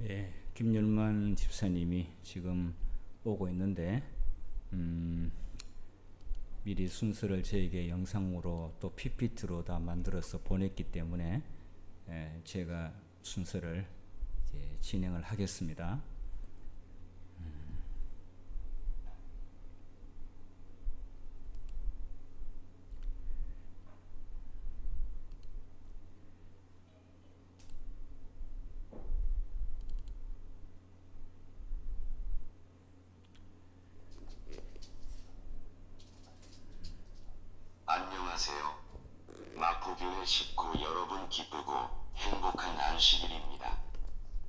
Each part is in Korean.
예, 김율만 집사님이 지금 오고 있는데, 미리 순서를 저에게 영상으로 또 PPT로 다 만들어서 보냈기 때문에 제가 순서를 이제 진행을 하겠습니다. 안녕하세요. 마포교회 식구 여러분 기쁘고 행복한 안식일입니다.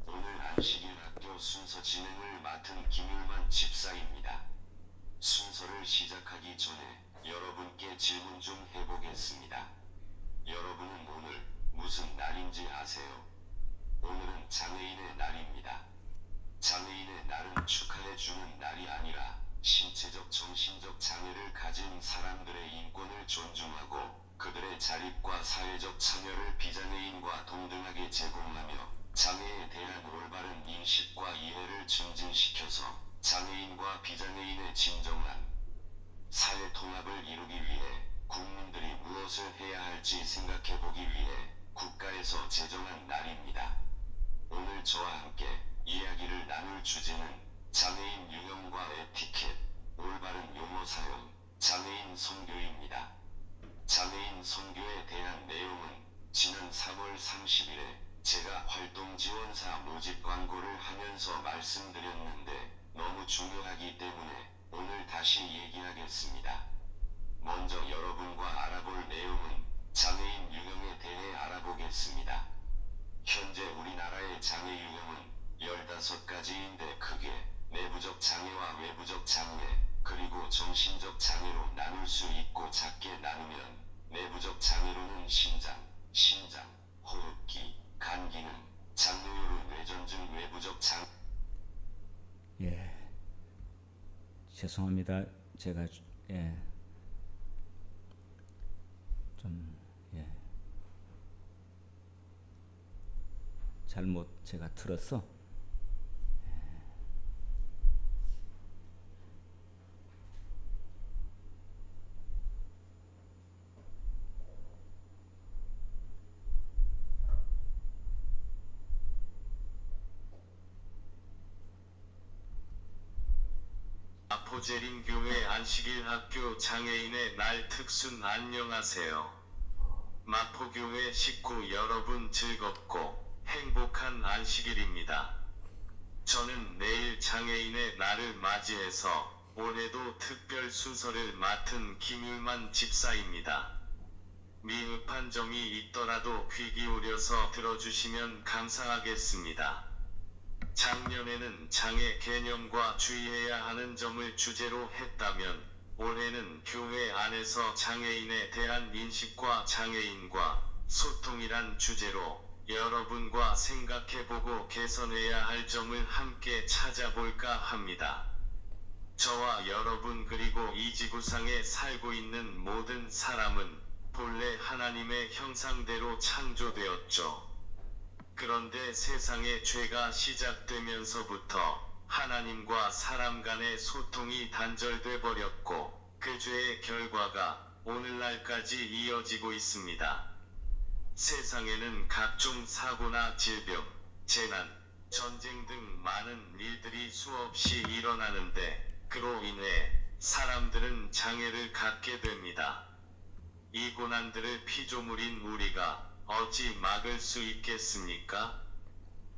오늘 안식일 학교 순서 진행을 맡은 김율만 집사입니다. 순서를 시작하기 전에 여러분께 질문 좀 해보겠습니다. 여러분은 오늘 무슨 날인지 아세요? 오늘은 장애인의 날입니다. 장애인의 날은 축하해주는 날이 아니라 신체적 정신적 장애를 가진 사람들의 인권을 존중하고 그들의 자립과 사회적 참여를 비장애인과 동등하게 제공하며 장애에 대한 올바른 인식과 이해를 증진시켜서 장애인과 비장애인의 진정한 사회 통합을 이루기 위해 국민들이 무엇을 해야 할지 생각해 보기 위해 국가에서 제정한 날입니다. 오늘 저와 함께 이야기를 나눌 주제는 장애인 유형과 에티켓, 올바른 용어 사용, 장애인 선교입니다. 장애인 선교에 대한 내용은 지난 3월 30일에 제가 활동지원사 모집 광고를 하면서 말씀드렸는데 너무 중요하기 때문에 오늘 다시 얘기하겠습니다. 먼저 여러분과 알아볼 내용은 장애인 유형에 대해 알아보겠습니다. 현재 우리나라의 장애 유형은 15가지인데 크게 내부적 장애와 외부적 장애, 그리고 정신적 장애로 나눌 수 있고 작게 나누면 내부적 장애로는 심장, 호흡기, 간 기능, 장로요로 뇌전증 외부적 장. 예, 죄송합니다. 제가 좀 잘못 제가 틀었어. 마포재림교회 안식일 학교 장애인의 날 특순 안녕하세요. 마포교회 식구 여러분 즐겁고 행복한 안식일입니다. 저는 내일 장애인의 날을 맞이해서 올해도 특별 순서를 맡은 김율만 집사입니다. 미흡한 점이 있더라도 귀 기울여서 들어주시면 감사하겠습니다. 작년에는 장애 개념과 주의해야 하는 점을 주제로 했다면 올해는 교회 안에서 장애인에 대한 인식과 장애인과 소통이란 주제로 여러분과 생각해보고 개선해야 할 점을 함께 찾아볼까 합니다. 저와 여러분 그리고 이 지구상에 살고 있는 모든 사람은 본래 하나님의 형상대로 창조되었죠. 그런데 세상의 죄가 시작되면서부터 하나님과 사람 간의 소통이 단절돼 버렸고 그 죄의 결과가 오늘날까지 이어지고 있습니다. 세상에는 각종 사고나 질병, 재난, 전쟁 등 많은 일들이 수없이 일어나는데 그로 인해 사람들은 장애를 갖게 됩니다. 이 고난들을 피조물인 우리가 어찌 막을 수 있겠습니까?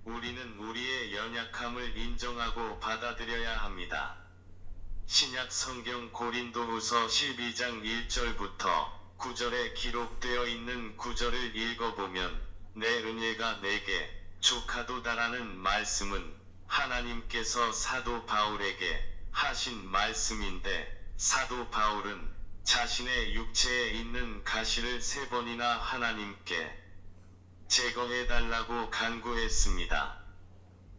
우리는 우리의 연약함을 인정하고 받아들여야 합니다. 신약 성경 고린도후서 12장 1절부터 9절에 기록되어 있는 구절을 읽어보면 내 은혜가 내게 족하도다라는 말씀은 하나님께서 사도 바울에게 하신 말씀인데 사도 바울은 자신의 육체에 있는 가시를 3번이나 하나님께 제거해달라고 간구했습니다.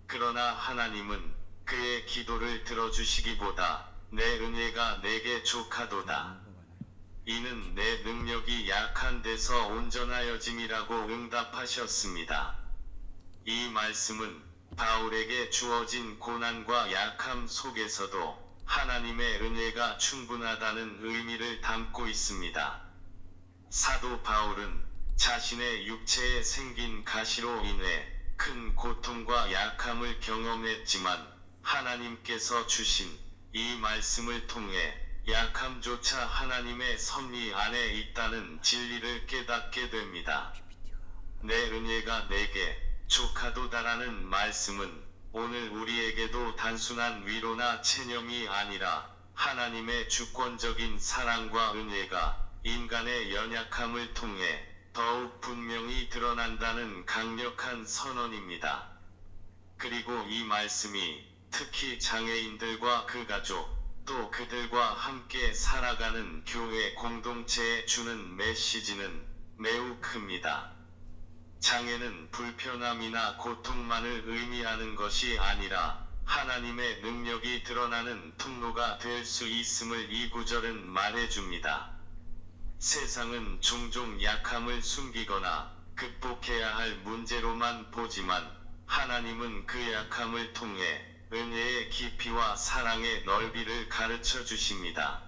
그러나 하나님은 그의 기도를 들어주시기보다 내 은혜가 내게 족하도다. 이는 내 능력이 약한 데서 온전하여짐이라고 응답하셨습니다. 이 말씀은 바울에게 주어진 고난과 약함 속에서도 하나님의 은혜가 충분하다는 의미를 담고 있습니다. 사도 바울은 자신의 육체에 생긴 가시로 인해 큰 고통과 약함을 경험했지만 하나님께서 주신 이 말씀을 통해 약함조차 하나님의 섭리 안에 있다는 진리를 깨닫게 됩니다. 내 은혜가 내게 족하도다라는 말씀은 오늘 우리에게도 단순한 위로나 체념이 아니라 하나님의 주권적인 사랑과 은혜가 인간의 연약함을 통해 더욱 분명히 드러난다는 강력한 선언입니다. 그리고 이 말씀이 특히 장애인들과 그 가족, 또 그들과 함께 살아가는 교회 공동체에 주는 메시지는 매우 큽니다. 장애는 불편함이나 고통만을 의미하는 것이 아니라 하나님의 능력이 드러나는 통로가 될 수 있음을 이 구절은 말해줍니다. 세상은 종종 약함을 숨기거나 극복해야 할 문제로만 보지만 하나님은 그 약함을 통해 은혜의 깊이와 사랑의 넓이를 가르쳐 주십니다.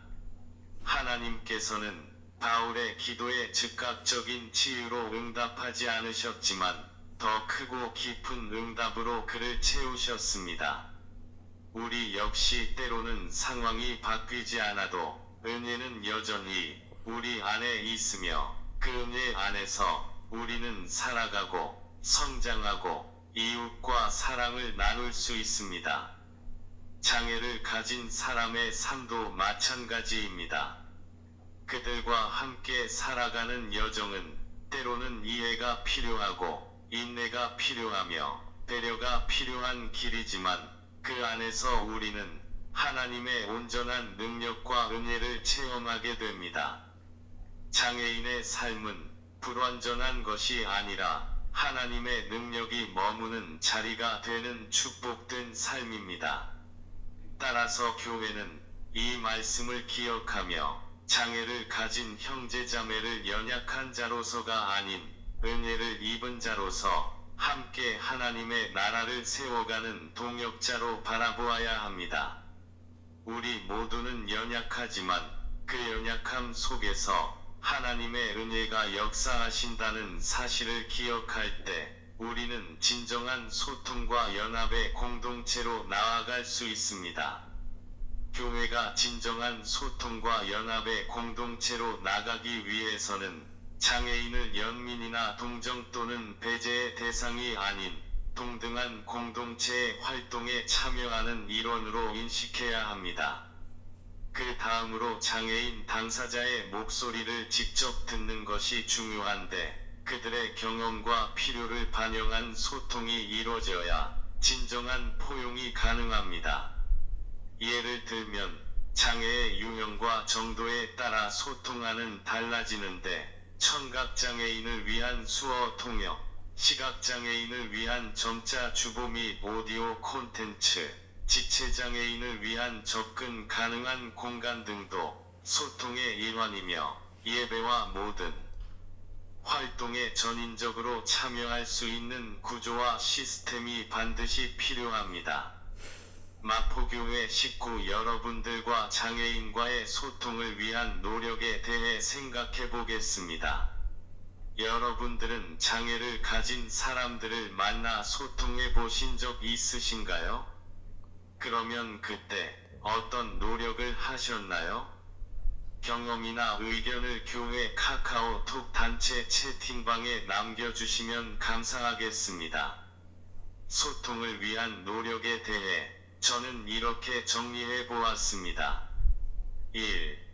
하나님께서는 바울의 기도에 즉각적인 치유로 응답하지 않으셨지만 더 크고 깊은 응답으로 그를 채우셨습니다. 우리 역시 때로는 상황이 바뀌지 않아도 은혜는 여전히 우리 안에 있으며 그 은혜 안에서 우리는 살아가고 성장하고 이웃과 사랑을 나눌 수 있습니다. 장애를 가진 사람의 삶도 마찬가지입니다. 그들과 함께 살아가는 여정은 때로는 이해가 필요하고 인내가 필요하며 배려가 필요한 길이지만 그 안에서 우리는 하나님의 온전한 능력과 은혜를 체험하게 됩니다. 장애인의 삶은 불완전한 것이 아니라 하나님의 능력이 머무는 자리가 되는 축복된 삶입니다. 따라서 교회는 이 말씀을 기억하며 장애를 가진 형제자매를 연약한 자로서가 아닌 은혜를 입은 자로서 함께 하나님의 나라를 세워가는 동역자로 바라보아야 합니다. 우리 모두는 연약하지만 그 연약함 속에서 하나님의 은혜가 역사하신다는 사실을 기억할 때 우리는 진정한 소통과 연합의 공동체로 나아갈 수 있습니다. 교회가 진정한 소통과 연합의 공동체로 나가기 위해서는 장애인을 연민이나 동정 또는 배제의 대상이 아닌 동등한 공동체의 활동에 참여하는 일원으로 인식해야 합니다. 그 다음으로 장애인 당사자의 목소리를 직접 듣는 것이 중요한데 그들의 경험과 필요를 반영한 소통이 이루어져야 진정한 포용이 가능합니다. 예를 들면 장애의 유형과 정도에 따라 소통하는 달라지는데 청각장애인을 위한 수어 통역, 시각장애인을 위한 점자 주보 및 오디오 콘텐츠, 지체장애인을 위한 접근 가능한 공간 등도 소통의 일환이며 예배와 모든 활동에 전인적으로 참여할 수 있는 구조와 시스템이 반드시 필요합니다. 마포교회 식구 여러분들과 장애인과의 소통을 위한 노력에 대해 생각해 보겠습니다. 여러분들은 장애를 가진 사람들을 만나 소통해 보신 적 있으신가요? 그러면 그때 어떤 노력을 하셨나요? 경험이나 의견을 교회 카카오톡 단체 채팅방에 남겨주시면 감사하겠습니다. 소통을 위한 노력에 대해 저는 이렇게 정리해 보았습니다. 1.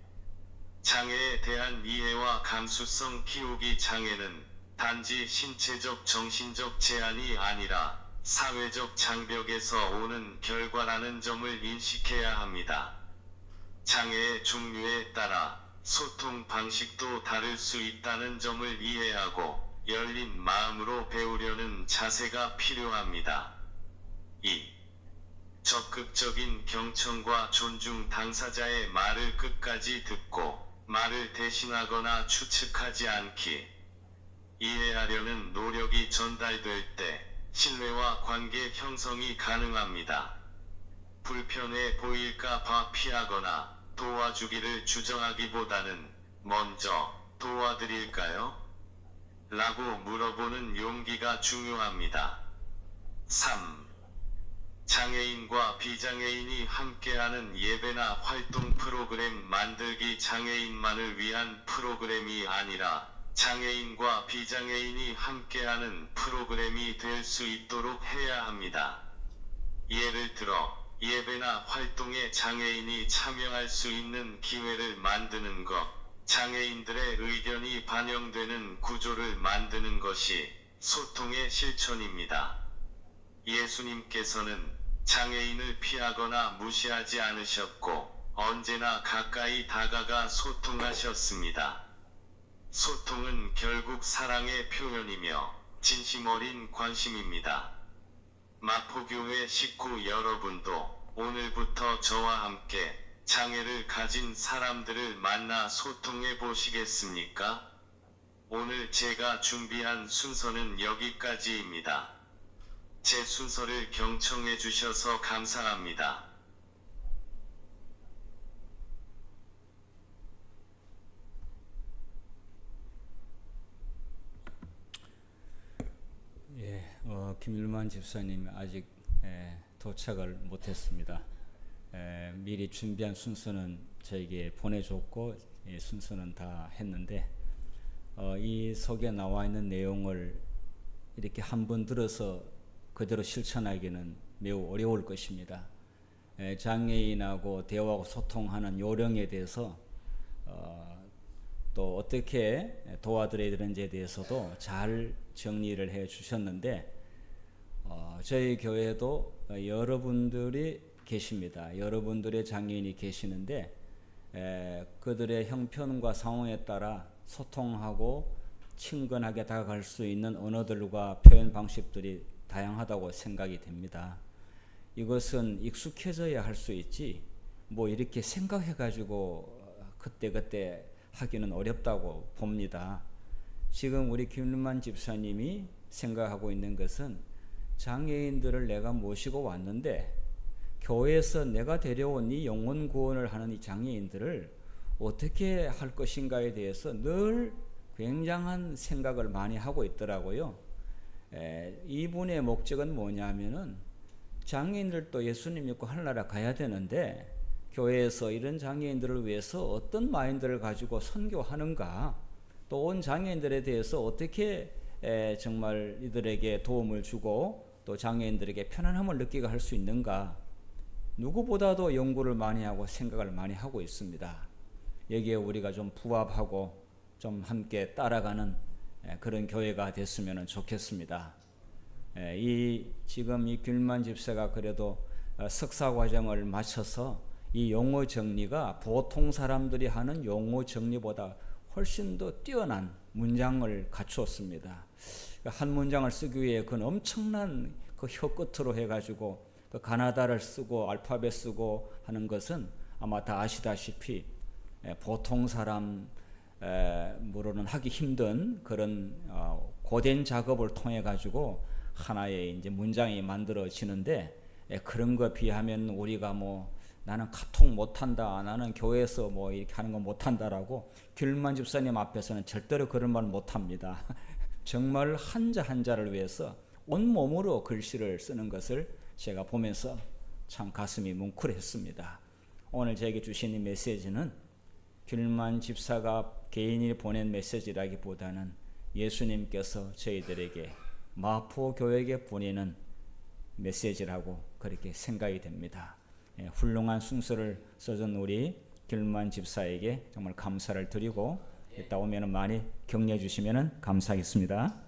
장애에 대한 이해와 감수성 키우기. 장애는 단지 신체적 정신적 제한이 아니라 사회적 장벽에서 오는 결과라는 점을 인식해야 합니다. 장애의 종류에 따라 소통 방식도 다를 수 있다는 점을 이해하고 열린 마음으로 배우려는 자세가 필요합니다. 2. 적극적인 경청과 존중. 당사자의 말을 끝까지 듣고 말을 대신하거나 추측하지 않기. 이해하려는 노력이 전달될 때 신뢰와 관계 형성이 가능합니다. 불편해 보일까 봐 피하거나 도와주기를 주저하기보다는 먼저 도와드릴까요? 라고 물어보는 용기가 중요합니다. 3. 장애인과 비장애인이 함께하는 예배나 활동 프로그램 만들기. 장애인만을 위한 프로그램이 아니라 장애인과 비장애인이 함께하는 프로그램이 될 수 있도록 해야 합니다. 예를 들어 예배나 활동에 장애인이 참여할 수 있는 기회를 만드는 것, 장애인들의 의견이 반영되는 구조를 만드는 것이 소통의 실천입니다. 예수님께서는 장애인을 피하거나 무시하지 않으셨고 언제나 가까이 다가가 소통하셨습니다. 소통은 결국 사랑의 표현이며 진심 어린 관심입니다. 마포교회 식구 여러분도 오늘부터 저와 함께 장애를 가진 사람들을 만나 소통해 보시겠습니까? 오늘 제가 준비한 순서는 여기까지입니다. 제 순서를 경청해 주셔서 감사합니다. 김율만 집사님이 아직 도착을 못했습니다. 미리 준비한 순서는 저에게 보내줬고 순서는 다 했는데 이 속에 나와 있는 내용을 이렇게 한 번 들어서 그대로 실천하기는 매우 어려울 것입니다. 장애인하고 대화하고 소통하는 요령에 대해서 또 어떻게 도와드려야 되는지에 대해서도 잘 정리를 해 주셨는데 저희 교회도 여러분들이 계십니다. 여러분들의 장애인이 계시는데 그들의 형편과 상황에 따라 소통하고 친근하게 다가갈 수 있는 언어들과 표현 방식들이 다양하다고 생각이 됩니다. 이것은 익숙해져야 할 수 있지 뭐 이렇게 생각해 가지고 그때그때 하기는 어렵다고 봅니다. 지금 우리 김윤만 집사님이 생각하고 있는 것은 장애인들을 내가 모시고 왔는데 교회에서 내가 데려온 이 영혼 구원을 하는 이 장애인들을 어떻게 할 것인가에 대해서 늘 굉장한 생각을 많이 하고 있더라고요. 이분의 목적은 뭐냐면은 장애인들도 예수님 믿고 하늘나라 가야 되는데 교회에서 이런 장애인들을 위해서 어떤 마인드를 가지고 선교하는가, 또 온 장애인들에 대해서 어떻게 정말 이들에게 도움을 주고 또 장애인들에게 편안함을 느끼게 할 수 있는가, 누구보다도 연구를 많이 하고 생각을 많이 하고 있습니다. 여기에 우리가 좀 부합하고 좀 함께 따라가는 그런 교회가 됐으면 좋겠습니다. 지금 이 귤만 집사가 그래도 석사 과정을 마쳐서 이 용어 정리가 보통 사람들이 하는 용어 정리보다 훨씬 더 뛰어난 문장을 갖추었습니다. 한 문장을 쓰기 위해 그 엄청난 그 혀끝으로 해가지고 그 가나다를 쓰고 알파벳 쓰고 하는 것은 아마 다 아시다시피 보통 사람으로는 하기 힘든 그런 고된 작업을 통해 가지고 하나의 이제 문장이 만들어지는데, 그런 거 비하면 우리가 뭐 나는 카톡 못한다, 나는 교회에서 뭐 이렇게 하는 거 못한다라고 귤만 집사님 앞에서는 절대로 그런 말 못합니다. 정말 한자 한자를 위해서 온몸으로 글씨를 쓰는 것을 제가 보면서 참 가슴이 뭉클했습니다. 오늘 저에게 주신 이 메시지는 귤만 집사가 개인이 보낸 메시지라기보다는 예수님께서 저희들에게 마포교회에게 보내는 메시지라고 그렇게 생각이 됩니다. 훌륭한 순서를 써준 우리 귤만 집사에게 정말 감사를 드리고 이따 오면 많이 격려해 주시면 감사하겠습니다.